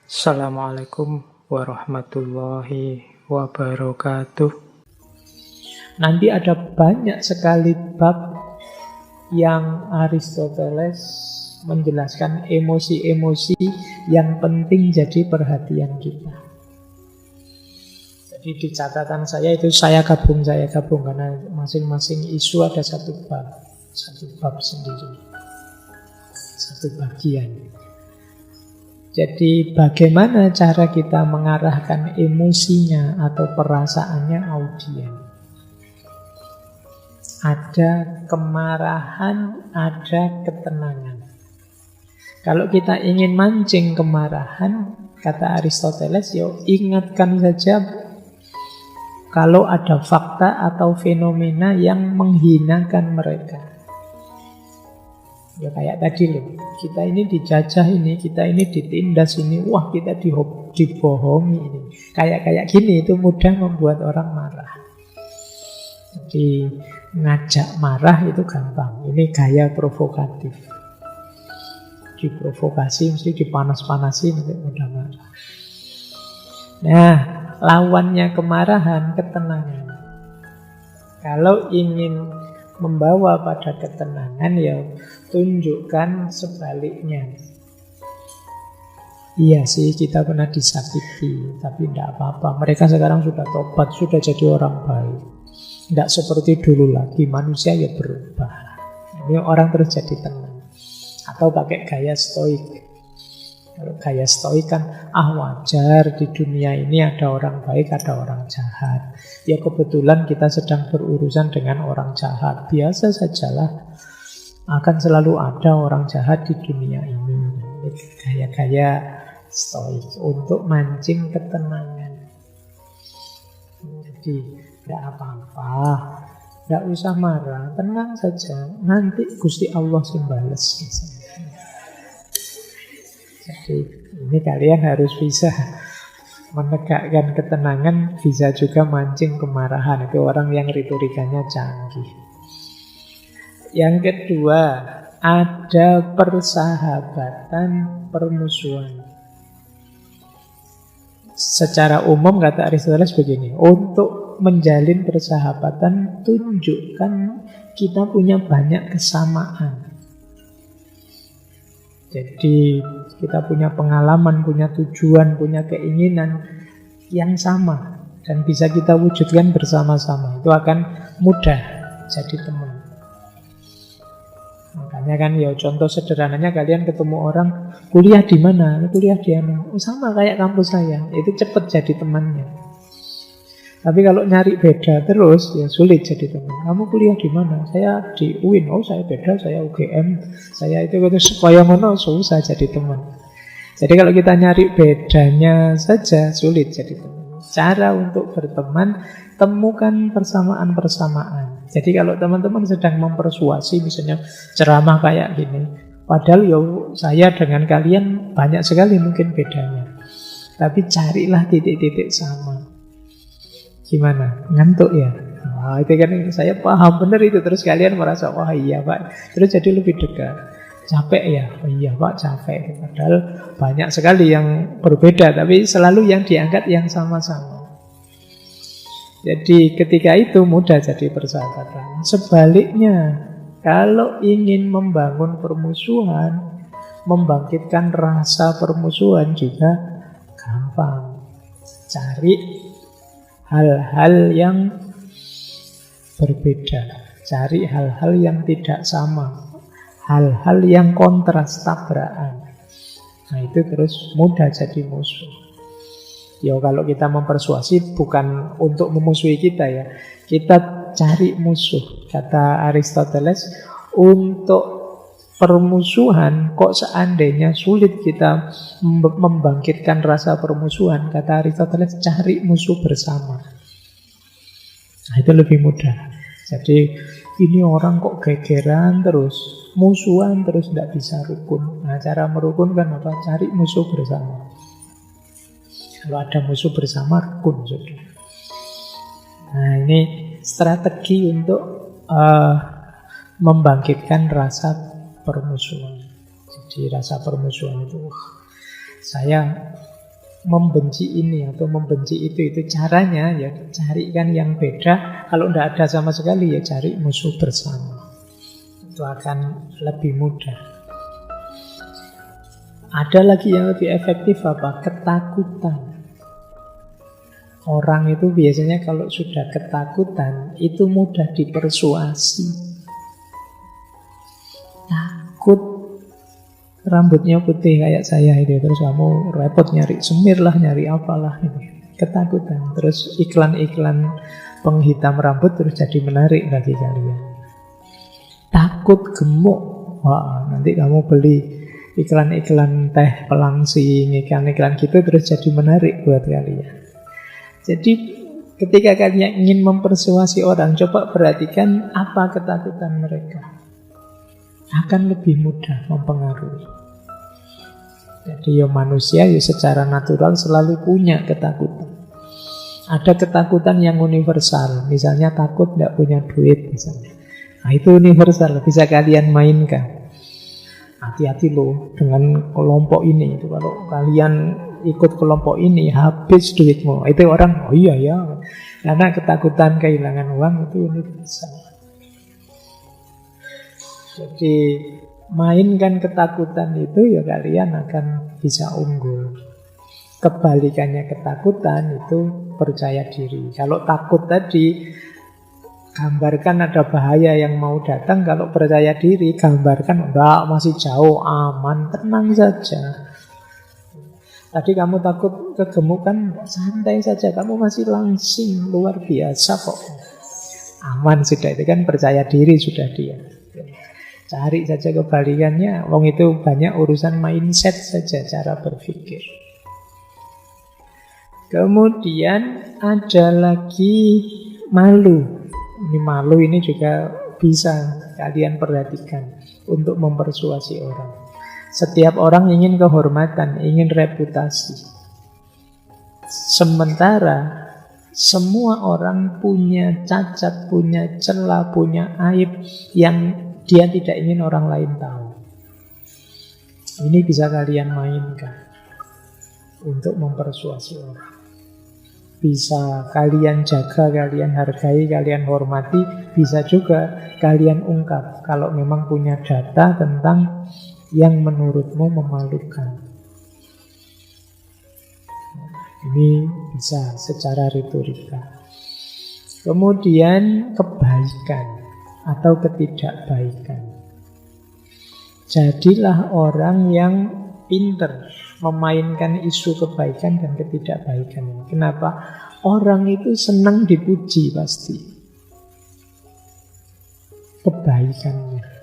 Assalamualaikum warahmatullahi wabarakatuh. Nanti ada banyak sekali bab yang Aristoteles menjelaskan emosi-emosi yang penting jadi perhatian kita. Jadi di catatan saya itu saya gabung karena masing-masing isu ada satu bab sendiri, satu bagian. Jadi bagaimana cara kita mengarahkan emosinya atau perasaannya audien? Ada kemarahan, ada ketenangan. Kalau kita ingin mancing kemarahan, kata Aristoteles, ingatkan saja kalau ada fakta atau fenomena yang menghinakan mereka. Ya kayak tadi loh, kita ini dijajah ini, kita ini ditindas ini, wah kita dibohongi ini. Kayak gini itu mudah membuat orang marah. Jadi ngajak marah itu gampang, ini gaya provokatif. Diprovokasi, mesti dipanas-panasi nanti mudah marah. Nah, lawannya kemarahan, ketenangan. Kalau ingin membawa pada ketenangan, ya tunjukkan sebaliknya. Iya sih, kita pernah disakiti, tapi tidak apa-apa. Mereka sekarang sudah tobat, sudah jadi orang baik. Tidak seperti dulu lagi, manusia ya berubah. Ini orang terus jadi tenang. Atau pakai gaya stoik. Kalau gaya stoik kan, wajar di dunia ini ada orang baik, ada orang jahat. Ya kebetulan kita sedang berurusan dengan orang jahat. Biasa sajalah, akan selalu ada orang jahat di dunia ini. Gaya-gaya stoik untuk mancing ketenangan. Jadi tidak apa-apa, tidak usah marah, tenang saja. Nanti Gusti Allah sembales. Jadi ini kalian harus bisa menegakkan ketenangan, bisa juga mancing kemarahan. Itu orang yang retorikanya canggih. Yang kedua, ada persahabatan, permusuhan. Secara umum kata Aristoteles begini, untuk menjalin persahabatan tunjukkan kita punya banyak kesamaan. Jadi kita punya pengalaman, punya tujuan, punya keinginan yang sama dan bisa kita wujudkan bersama-sama. Itu akan mudah jadi teman. Makanya kan ya contoh sederhananya kalian ketemu orang kuliah di mana? Kuliah di mana? Sama kayak kampus saya. Itu cepat jadi temannya. Tapi kalau nyari beda terus, ya sulit jadi teman. Kamu kuliah di mana? Saya di UIN. Oh, saya beda, saya UGM. Saya itu supaya ngono susah jadi teman. Jadi kalau kita nyari bedanya saja, sulit jadi teman. Cara untuk berteman, temukan persamaan-persamaan. Jadi kalau teman-teman sedang mempersuasi, misalnya ceramah kayak gini, padahal saya dengan kalian banyak sekali mungkin bedanya. Tapi carilah titik-titik sama. Gimana? Ngantuk ya? Wah, itu kan saya paham benar itu. Terus kalian merasa, wah iya Pak. Terus jadi lebih dekat. Capek ya? Oh iya Pak, capek. Padahal banyak sekali yang berbeda, tapi selalu yang diangkat yang sama-sama. Jadi ketika itu mudah jadi persahabatan. Sebaliknya, kalau ingin membangun permusuhan, membangkitkan rasa permusuhan juga gampang. Cari hal-hal yang berbeda, cari hal-hal yang tidak sama, hal-hal yang kontras, tabrakan. Nah itu terus mudah jadi musuh. Ya kalau kita mempersuasi bukan untuk memusuhi kita ya, kita cari musuh. Kata Aristoteles, untuk permusuhan kok seandainya sulit kita membangkitkan rasa permusuhan, kata Aristoteles, cari musuh bersama. Nah itu lebih mudah. Jadi ini orang kok gegeran terus, musuhan terus, tidak bisa rukun. Nah cara merukunkan apa? Cari musuh bersama. Kalau ada musuh bersama, rukun sudah. Nah ini strategi untuk membangkitkan rasa permusuhan. Jadi rasa permusuhan itu, saya membenci ini atau membenci itu caranya ya carikan yang beda. Kalau tidak ada sama sekali ya cari musuh bersama. Itu akan lebih mudah. Ada lagi yang lebih efektif apa? Ketakutan. Orang itu biasanya kalau sudah ketakutan itu mudah dipersuasi. Takut rambutnya putih kayak saya ini, terus kamu repot nyari semir lah, nyari apalah ini. Ketakutan. Terus iklan-iklan penghitam rambut terus jadi menarik bagi kalian. Takut gemuk. Wah, nanti kamu beli iklan-iklan teh pelangsing, iklan-iklan gitu terus jadi menarik buat kalian. Jadi ketika kalian ingin mempersuasi orang, coba perhatikan apa ketakutan mereka. Akan lebih mudah mempengaruhi. Jadi ya manusia ya secara natural selalu punya ketakutan. Ada ketakutan yang universal, misalnya takut tidak punya duit misalnya. Nah itu universal, bisa kalian mainkan. Hati-hati loh dengan kelompok ini. Itu kalau kalian ikut kelompok ini habis duitmu. Itu orang, oh iya ya. Karena ketakutan kehilangan uang itu universal. Jadi mainkan ketakutan itu ya kalian akan bisa unggul. Kebalikannya ketakutan itu percaya diri. Kalau takut tadi gambarkan ada bahaya yang mau datang. Kalau percaya diri gambarkan enggak, masih jauh, aman, tenang saja. Tadi kamu takut kegemukan, santai saja, kamu masih langsing, luar biasa kok. Aman sudah, itu kan percaya diri sudah dia. Cari saja kebalikannya, wong itu banyak urusan mindset saja, cara berpikir. Kemudian ada lagi malu. Ini malu ini juga bisa kalian perhatikan untuk mempersuasi orang. Setiap orang ingin kehormatan, ingin reputasi. Sementara semua orang punya cacat, punya celah, punya aib yang dia tidak ingin orang lain tahu. Ini bisa kalian mainkan untuk mempersuasi orang. Bisa kalian jaga, kalian hargai, kalian hormati. Bisa juga kalian ungkap kalau memang punya data tentang yang menurutmu memalukan. Ini bisa secara retorika. Kemudian kebaikan atau ketidakbaikan. Jadilah orang yang pinter memainkan isu kebaikan dan ketidakbaikan. Kenapa? Orang itu senang dipuji pasti. Kebaikannya.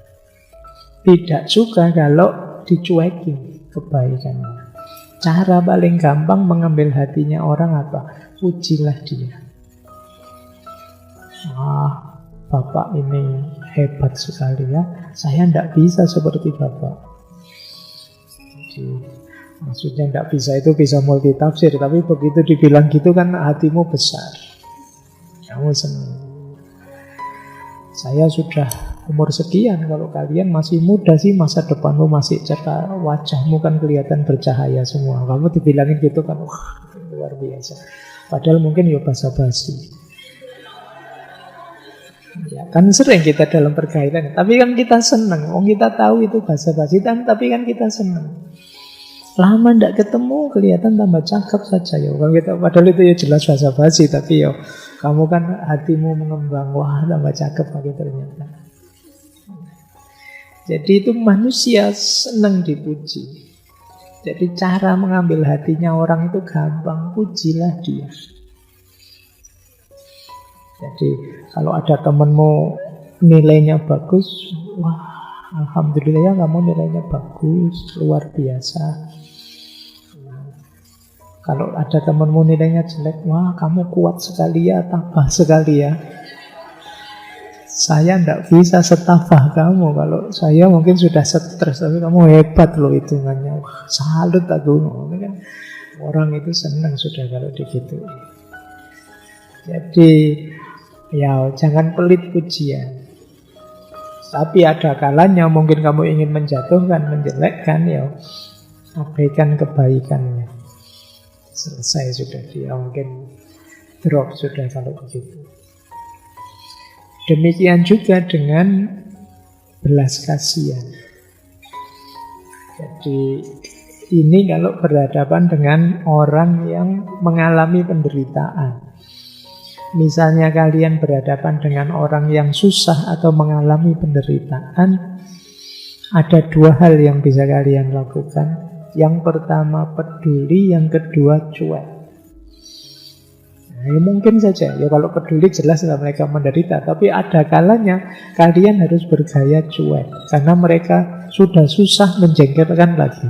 Tidak suka kalau dicuekin kebaikannya. Cara paling gampang mengambil hatinya orang apa? Pujilah dia. Wah, Bapak ini hebat sekali ya. Saya tidak bisa seperti Bapak. Jadi, maksudnya tidak bisa itu bisa multitafsir. Tapi begitu dibilang gitu kan hatimu besar. Kamu senang. Saya sudah umur sekian, kalau kalian masih muda sih, masa depanmu masih cerah, wajahmu kan kelihatan bercahaya semua. Kamu dibilangin gitu kan, wah luar biasa. Padahal mungkin ya basa-basi. Ya, kan sering kita dalam pergaulan, tapi kan kita senang. Kita tahu itu basa-basi, tapi kan kita senang. Lama ndak ketemu, kelihatan tambah cakep saja ya. Kalau kita, padahal itu ya jelas basa-basi, tapi ya kamu kan hatimu mengembang, wah tambah cakep lagi ternyata. Jadi itu manusia senang dipuji. Jadi cara mengambil hatinya orang itu gampang, pujilah dia. Jadi kalau ada temenmu nilainya bagus, wah alhamdulillah ya kamu nilainya bagus, luar biasa. Kalau ada temenmu nilainya jelek, wah kamu kuat sekali ya, tabah sekali ya. Saya tidak bisa setafah kamu. Kalau saya mungkin sudah stres, tapi kamu hebat loh hitungannya. Wah, salut aku. Kan orang itu senang sudah kalau begitu. Jadi ya jangan pelit pujian. Tapi ada kalanya mungkin kamu ingin menjatuhkan, menjelekkan, ya abaikan kebaikannya. selesai sudah, dia mungkin drop sudah kalau begitu. Demikian juga dengan belas kasihan. Jadi ini kalau berhadapan dengan orang yang mengalami penderitaan. Misalnya kalian berhadapan dengan orang yang susah atau mengalami penderitaan, ada dua hal yang bisa kalian lakukan. Yang pertama peduli, yang kedua cuek. Nah, ya mungkin saja, ya kalau peduli jelaslah mereka menderita, tapi ada kalanya kalian harus bergaya cuek, karena mereka sudah susah menjengkelkan lagi.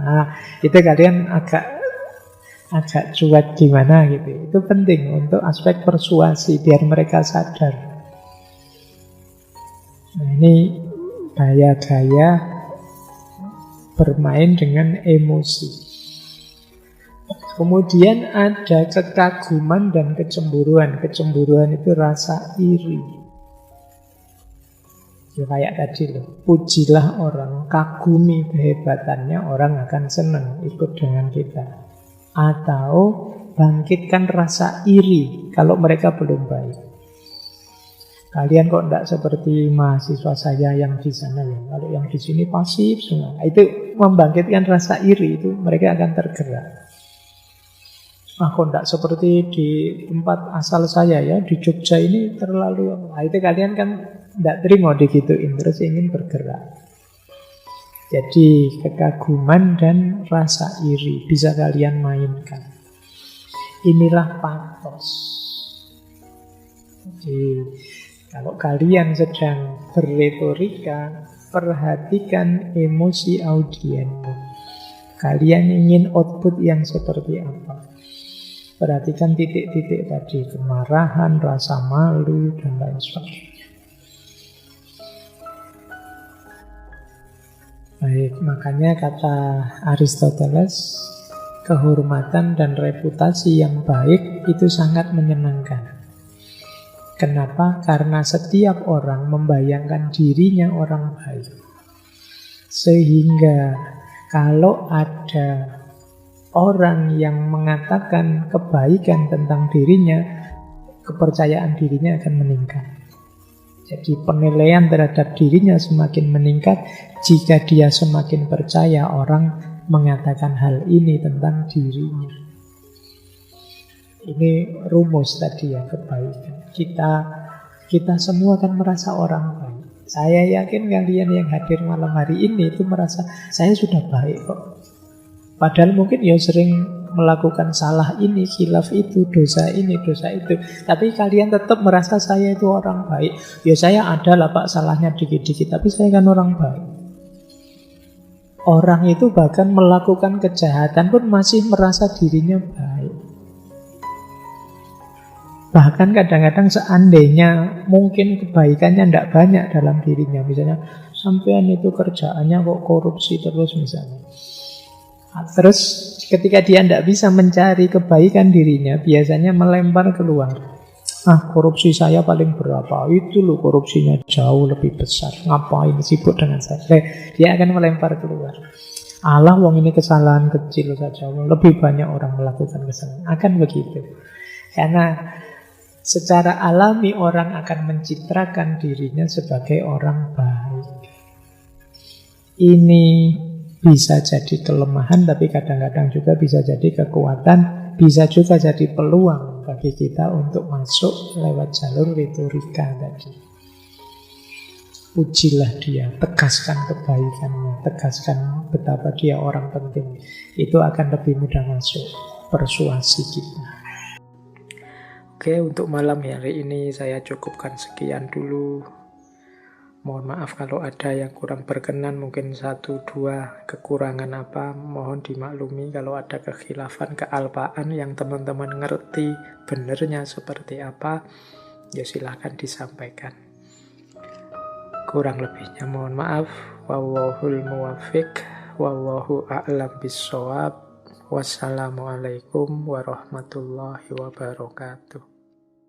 Nah, itu kalian agak cuek gimana gitu. Itu penting untuk aspek persuasi biar mereka sadar. Nah, ini gaya-gaya bermain dengan emosi. Kemudian ada kekaguman dan kecemburuan. Kecemburuan itu rasa iri. Ya kayak tadi loh, pujilah orang, kagumi kehebatannya, orang akan senang ikut dengan kita. Atau bangkitkan rasa iri kalau mereka belum baik. Kalian kok tidak seperti mahasiswa saya yang di sana ya, kalau yang di sini pasif semua. Itu membangkitkan rasa iri, itu mereka akan tergerak. Kok tidak seperti di tempat asal saya ya, di Jogja ini terlalu. Nah, itu kalian kan tidak terima digituin, terus ingin bergerak. Jadi kekaguman dan rasa iri bisa kalian mainkan. Inilah patos. Jadi kalau kalian sedang berretorika, perhatikan emosi audienmu. Kalian ingin output yang seperti apa? Perhatikan titik-titik tadi, kemarahan, rasa malu, dan lain sebagainya. Baik, makanya kata Aristoteles, kehormatan dan reputasi yang baik itu sangat menyenangkan. Kenapa? Karena setiap orang membayangkan dirinya orang baik. Sehingga kalau ada orang yang mengatakan kebaikan tentang dirinya, kepercayaan dirinya akan meningkat. Jadi penilaian terhadap dirinya semakin meningkat jika dia semakin percaya orang mengatakan hal ini tentang dirinya. Ini rumus tadi ya, kebaikan. Kita semua kan merasa orang baik. Saya yakin kalian yang hadir malam hari ini itu merasa saya sudah baik kok. Padahal mungkin ya sering melakukan salah ini, khilaf itu, dosa ini, dosa itu. Tapi kalian tetap merasa saya itu orang baik. Ya saya ada lah Pak salahnya dikit-dikit, tapi saya kan orang baik. Orang itu bahkan melakukan kejahatan pun masih merasa dirinya baik. Bahkan kadang-kadang seandainya mungkin kebaikannya tidak banyak dalam dirinya. Misalnya sampean itu kerjaannya kok korupsi terus misalnya. Terus ketika dia tidak bisa mencari kebaikan dirinya, biasanya melempar keluar. Korupsi saya paling berapa? Itu loh korupsinya jauh lebih besar. Ngapain sibuk dengan saya? Dia akan melempar keluar. Allah, wong ini kesalahan kecil saja. Lebih banyak orang melakukan kesalahan. Akan begitu. Karena secara alami orang akan mencitrakan dirinya sebagai orang baik. Ini bisa jadi kelemahan, tapi kadang-kadang juga bisa jadi kekuatan, bisa juga jadi peluang bagi kita untuk masuk lewat jalur retorika tadi. Pujilah dia, tegaskan kebaikannya, tegaskan betapa dia orang penting. Itu akan lebih mudah masuk persuasi kita. Oke, untuk malam hari ini saya cukupkan sekian dulu. Mohon maaf kalau ada yang kurang berkenan, mungkin 1-2 kekurangan apa, mohon dimaklumi. Kalau ada kekhilafan, kealpaan yang teman-teman ngerti benernya seperti apa, ya silahkan disampaikan. Kurang lebihnya mohon maaf. Wallahul muwaffiq, wallahu a'lam bissawab. Wassalamualaikum warahmatullahi wabarakatuh.